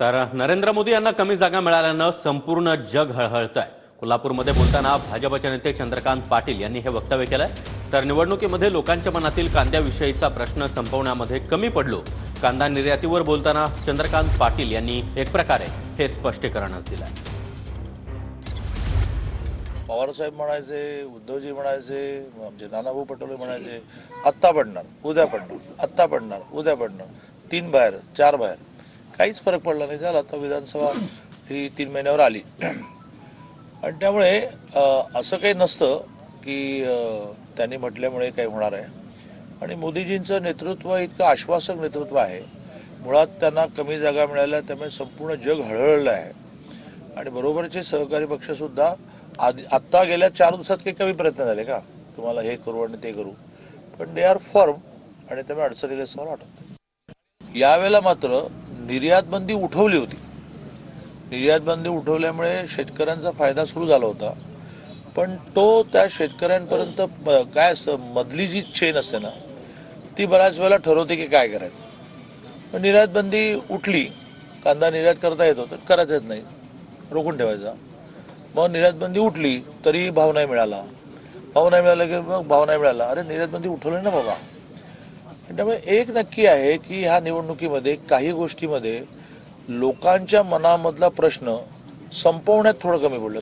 तर नरेंद्र मोदी यांना कमी जागा मिळाल्यानं संपूर्ण जग हळहळतंय। कोल्हापूरमध्ये बोलताना भाजपचे नेते चंद्रकांत पाटील यांनी हे वक्तव्य केलंय। तर निवडणुकीमध्ये लोकांच्या मनातील कांद्याविषयीचा प्रश्न संपवण्यामध्ये कमी पडलो। कांदा निर्यातीवर बोलताना चंद्रकांत पाटील यांनी एक प्रकारे हे स्पष्टीकरणच दिलंय। पवारसाहेब म्हणायचे, उद्धवजी म्हणायचे, आमचे नानाभाऊ पटोले म्हणायचे, आत्ता पडणार, उद्या पडणार, आत्ता पडणार, उद्या पडणार, 3 बाहेर 4 बाहेर, काहीच फरक पडला नाही। झाला आता विधानसभा ही 3 महिन्यावर आली आणि त्यामुळे असं काही नसतं की त्यांनी म्हटल्यामुळे काही होणार आहे। आणि मोदीजींचं नेतृत्व इतकं आश्वासक नेतृत्व आहे। मुळात त्यांना कमी जागा मिळाल्या त्यामुळे संपूर्ण जग हळहळलं आहे आणि बरोबरचे सहकारी पक्षसुद्धा आत्ता गेल्या 4 दिवसात काही कमी प्रयत्न झाले का तुम्हाला हे करू आणि ते करू, पण दे आर फर्म आणि त्यामुळे अडचणीला असं वाटत। यावेळेला मात्र निर्यात बंदी उठवली होती। निर्यात बंदी उठवल्यामुळे शेतकऱ्यांचा फायदा सुरू झाला होता, पण तो त्या शेतकऱ्यांपर्यंत काय असतं, मधली जी चेन असते ना ती बऱ्याच वेळेला ठरवते की काय करायचं। पण निर्यात बंदी उठली, कांदा निर्यात करता येतो तर करायचं येत नाही, रोखून ठेवायचा। मग निर्यात बंदी उठली तरी भाव नाही मिळाला, भाव नाही मिळाला की मग भाव नाही मिळाला, अरे निर्यात बंदी उठवली ना बाबा। त्यामुळे एक नक्की आहे की ह्या निवडणुकीमध्ये काही गोष्टीमध्ये लोकांच्या मनामधला प्रश्न संपवण्यात थोडं कमी पडलं।